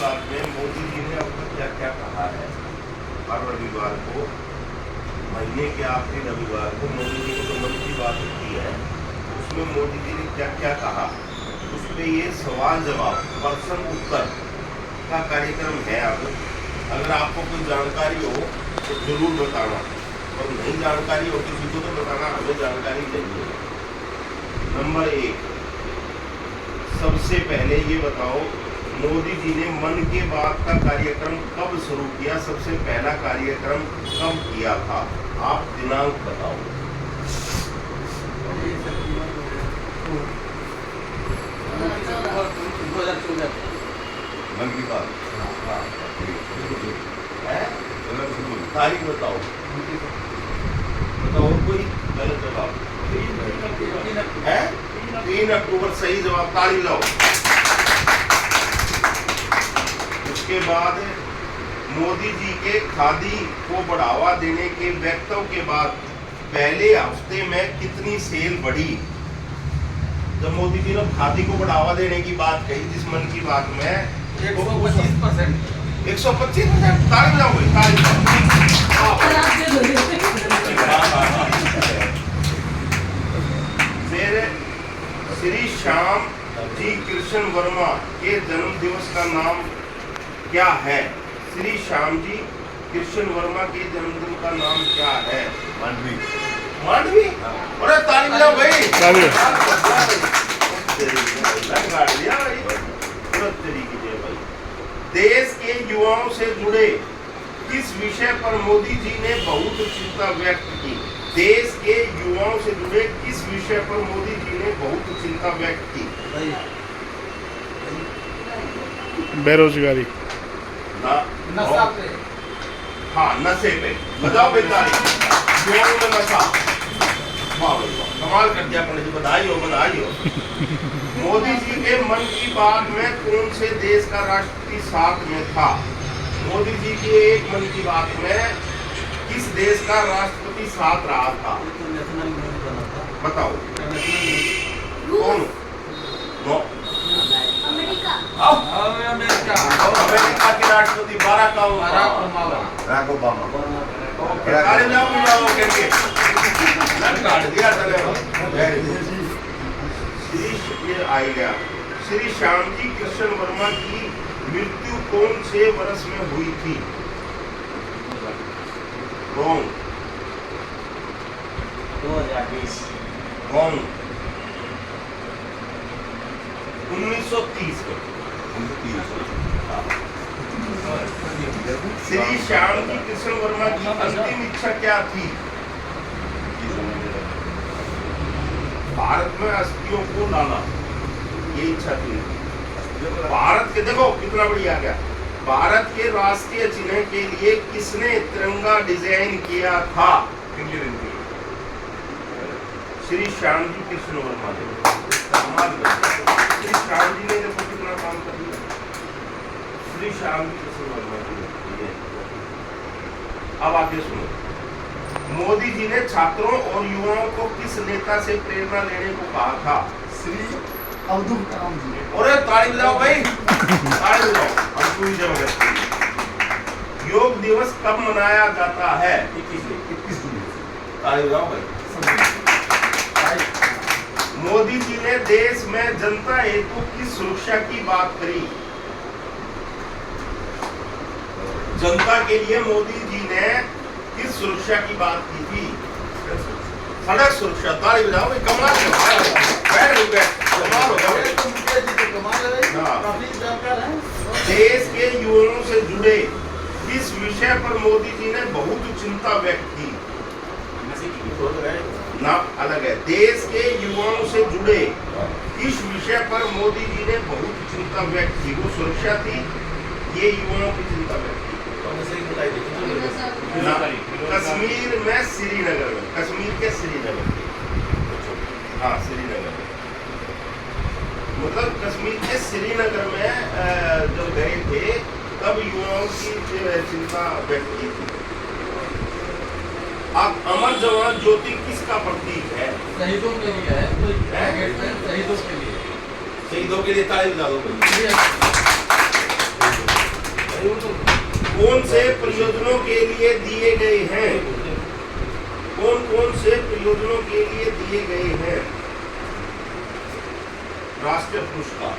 बात में मोदी जी ने अब तक क्या क्या कहा है। हर रविवार को, महीने के आखिरी रविवार को मोदी जी ने जो मन की बात की है उसमें मोदी जी ने क्या क्या कहा, उस पर ये सवाल जवाब प्रश्न उत्तर का कार्यक्रम है। अब अगर आपको कोई जानकारी हो तो जरूर बताना, और नहीं जानकारी हो किसी को तो बताना, हमें जानकारी नहीं है। नंबर 1, सबसे पहले ये बताओ मोदी जी ने मन की बात का कार्यक्रम कब शुरू किया, सबसे पहला कार्यक्रम कब किया था, आप दिनांक बताओ। मन की बात तारीख बताओ, बताओ कोई गलत जवाब है? 3 अक्टूबर सही जवाब, ताली लाओ। उसके बाद मोदी जी के खादी को बढ़ावा देने के वक्तव्य के बाद पहले हफ्ते में कितनी सेल बढ़ी? जब मोदी जी ने खादी को बढ़ावा देने की बात कही जिस मन की बात में 125%, 125%, ताली लाओ भाई, ताली लाओ। फिर श्री श्याम जी कृष्ण वर्मा के जन्म दिवस का नाम क्या है? श्री श्याम जी कृष्ण वर्मा के जन्मदिन का नाम क्या है? मांडवी। मांडवी? अरे ताली बजाओ भाई। देश के युवाओं से जुड़े किस विषय पर मोदी जी ने बहुत चिंता व्यक्त की? देश के युवाओं से जुड़े किस विषय पर मोदी जी ने बहुत चिंता व्यक्त की? बेरोजगारी, नशा पे। हाँ, नशे पे। बताओ बेचारी युवाओं में नशा। वाह भाई वाह, कमाल कर दिया पंडित जी, बधाई हो, बधाई हो। मोदी जी के मन की बात में कौन से देश का राष्ट्रपति साथ में था? मोदी जी के एक मन की बात में किस देश का राष्ट्रपति साथ रहा था? बताओ कौन? अमेरिका के राष्ट्रपति बराक ओबामा। श्री श्याम जी कृष्ण वर्मा की मृत्यु कौन से वर्ष में हुई थी? रॉन्ग। 2020। रॉन्ग। 1930 में। श्री श्याम जी कृष्ण वर्मा की अंतिम इच्छा क्या थी? भारत में अस्थियों को लाना, ये इच्छा थी। भारत के, देखो कितना बढ़िया आ गया, भारत के राष्ट्रीय चिन्ह के लिए किसने तिरंगा डिजाइन किया था? श्री श्याम जी कृष्ण वर्मा ने। श्री श्याम जी ने देखो कितना काम कर दिया। श्री श्याम जी कृष्ण वर्मा जी ने। अब आगे सुनो, मोदी जी ने छात्रों और युवाओं को किस नेता से प्रेरणा लेने को कहा था? श्री अब्दुल कलाम जी। अरे ताली बजाओ भाई, ताली बजाओ। हम पूरी जबरदस्ती। योग दिवस कब मनाया जाता है? 21 जून। ताली बजाओ भाई। मोदी जी ने देश में जनता हेतु किस सुरक्षा की बात करी? जनता के लिए मोदी जी ने किस सुरक्षा की बात की थी? सड़क सुरक्षा। ताली बजाओ भाई, कमाल है। देश के युवाओं से जुड़े किस विषय पर मोदी जी ने बहुत चिंता व्यक्त की? ना अलग है। देश के युवाओं से जुड़े किस विषय पर मोदी जी ने बहुत चिंता व्यक्त की? वो सुरक्षा थी, ये युवाओं की चिंता व्यक्त की। कश्मीर में श्रीनगर में, कश्मीर के श्रीनगर में, हाँ श्रीनगर में, मतलब कश्मीर के श्रीनगर में जब गए थे तब युवाओं की चिंता व्यक्त की थी। अब अमर जवान ज्योति किसका प्रतीक है? शहीदों के लिए है, शहीदों के लिए। शहीदों के लिए ताली बजा दो। से प्रयोजनों के लिए दिए गए हैं? कौन कौन से प्रयोजनों के लिए दिए गए हैं राष्ट्रीय पुरस्कार?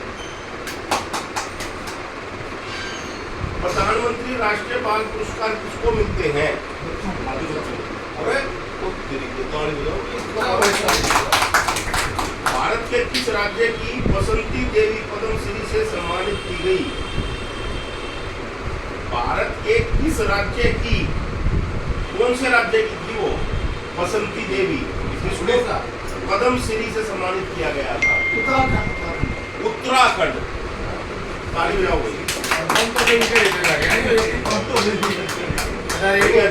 प्रधानमंत्री राष्ट्रीय बाल पुरस्कार किसको मिलते हैं? अरे वो तेरी की दौड़ बताओ। भारत के किस राज्य की बसंती देवी पद्मश्री से सम्मानित की गई? भारत के किस राज्य की, कौन से राज्य की थी वो बसंती देवी, जिसको पद्मश्री से सम्मानित किया गया था? उत्तराखंड। ताली बजाओ भाई।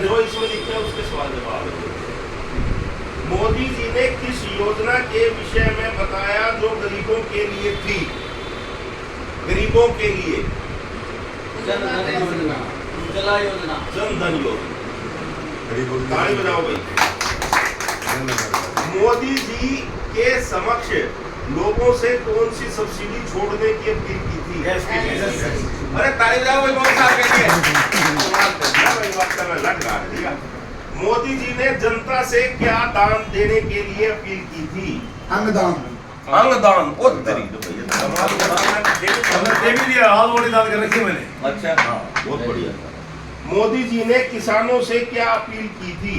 जो इसमें लिखा है उसके सवाल जवाब। मोदी जी ने किस योजना के विषय में बताया जो गरीबों के लिए थी? गरीबों के लिए जन धन योजना। ताली बजाओ भाई। मोदी जी के समक्ष लोगों से कौन सी सब्सिडी छोड़ने की अपील की थी? अरे ताली बजाओ भाई, बहुत साल के लिए। मोदी जी ने जनता से क्या दान देने के लिए अपील की थी? अंगदान। अंगदान। ओ तेरी तो भैया देवी दिया हाल बड़ी दान कर रखी मैंने। अच्छा, हाँ, बहुत बढ़िया। मोदी जी ने किसानों से क्या अपील की थी?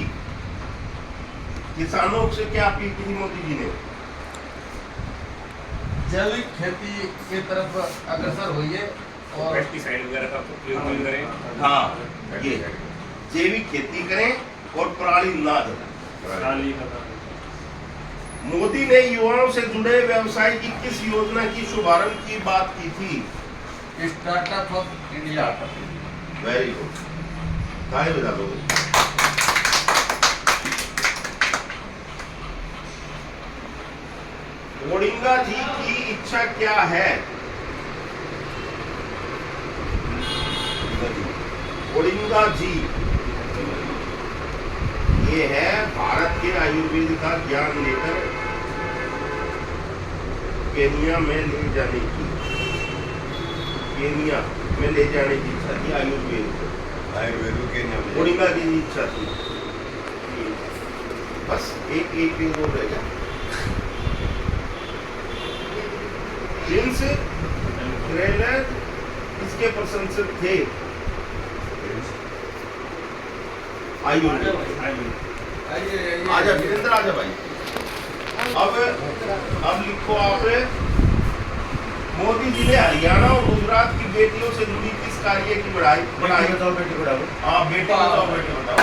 किसानों से क्या अपील की थी मोदी जी ने? जैविक खेती की तरफ अग्रसर होइए और पेस्टिसाइड वगैरह का प्रयोग करें। हाँ, ये जैविक खेती करें और पराली ना जलाएं। मोदी ने युवाओं से जुड़े व्यवसाय की किस योजना की शुभारंभ की बात की थी? Startup of India. Very good, ताली बजा दो। ओडिंगा जी की इच्छा क्या है? ओडिंगा जी ये है भारत के आयुर्वेद का ज्ञान लेकर केनिया में ले जाने की, केनिया में ले जाने की इच्छा थी आयुर्वेद को केनिया में। ओडिंगा की इच्छा थी। बस एक और रह गया। प्रिंस ट्रेलर इसके प्रशंसक थे? आजा वीरेंद्र, आजा भाई। अब लिखो आप, मोदी जी ने हरियाणा और गुजरात की बेटियों से जुड़ी किस कार्य की बढ़ाई? बेटी बढ़ाओ। हाँ, बेटी बचाओ बेटी बचाओ।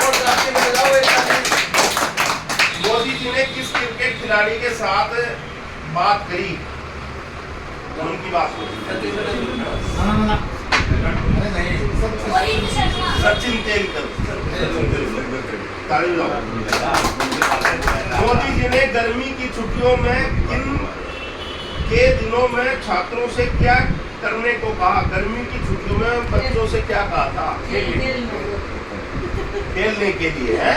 मोदी जी ने किस क्रिकेट खिलाड़ी के साथ बात करी? उनकी बात सचिन तेंदुलकर। मोदी जी ने गर्मी की छुट्टियों में किन के दिनों में छात्रों से क्या करने को कहा? गर्मी की छुट्टियों में बच्चों से क्या कहा था? खेलने के लिए है,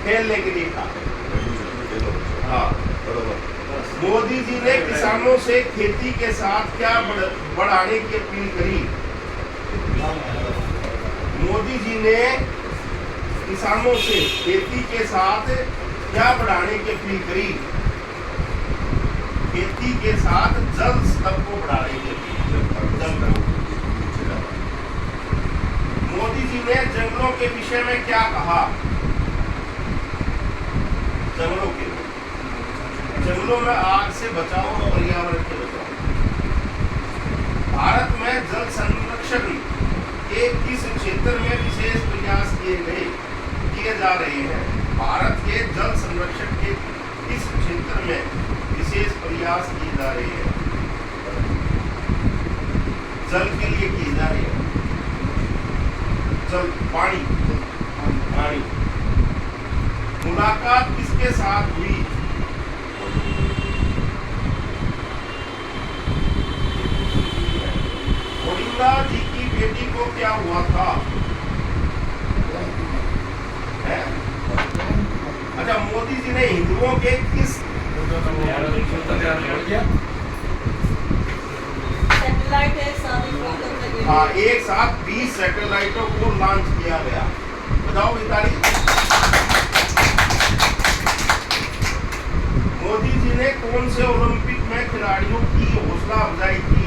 खेलने के लिए कहा। हाँ, मोदी जी ने किसानों से खेती के साथ क्या बढ़ाने की अपील करी? मोदी जी ने किसानों से खेती के साथ क्या बढ़ाने की अपील करी? खेती के साथ जल स्तर को बढ़ाने की अपील। मोदी जी ने जंगलों के विषय में क्या कहा? जंगलों में आग से बचाओ और पर्यावरण के बचाओ। भारत में जल संरक्षण के किस क्षेत्र में विशेष प्रयास किए जा रहे हैं? भारत के जल संरक्षण के किस क्षेत्र में विशेष प्रयास किए जा रहे हैं? जल के लिए किए जा रहे हैं। जल, पानी। मुलाकात किसके साथ हुई? ओडिंगा जी की बेटी को क्या हुआ था? है? अच्छा, मोदी जी ने हिंदुओं के किस सैटेलाइट है सारी फोकस लगे हाँ, एक साथ 20 सैटेलाइटों को लॉन्च किया गया। बताओ मिताली। मोदी जी ने कौन से ओलंपिक में खिलाड़ियों की हौसला अफजाई की?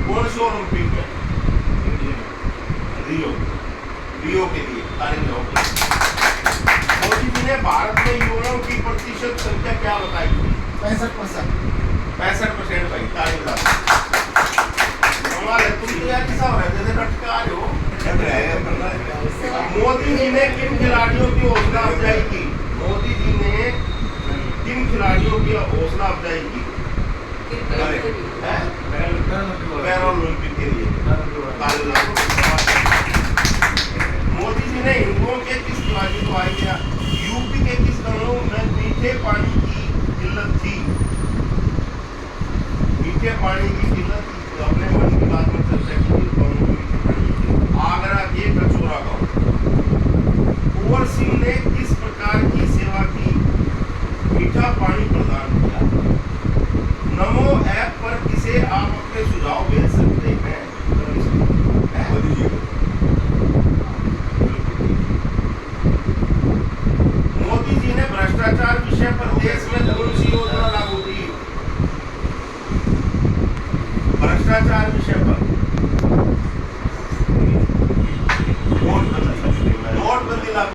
कौन से ओलंपिक में? रियो के लिए तारीख में होगी। मोदी जी ने भारत में युवाओं की प्रतिशत संख्या क्या बताई थी? 65%। 65% भाई, तारीख बता। कमाल है, तुम तो यार किसा हो रहा है, जैसे लटका रहे हो। मोदी जी ने किन खिलाड़ियों की हौसला अफजाई की? मोदी जी ने किन खिलाड़ियों की हौसला अफजाई की? पैरालंपिक के लिए। मोदी जी ने हिंदुओं के किस दिवाली को आई किया? यूपी के किस गांव में मीठे पानी की किल्लत थी? मीठे पानी की किल्लत थी, तो अपने मन की बात में चर्चा की थी। आगरा के कचोरा गांव। कुंवर सिंह ने किस प्रकार की सेवा की? मीठा पानी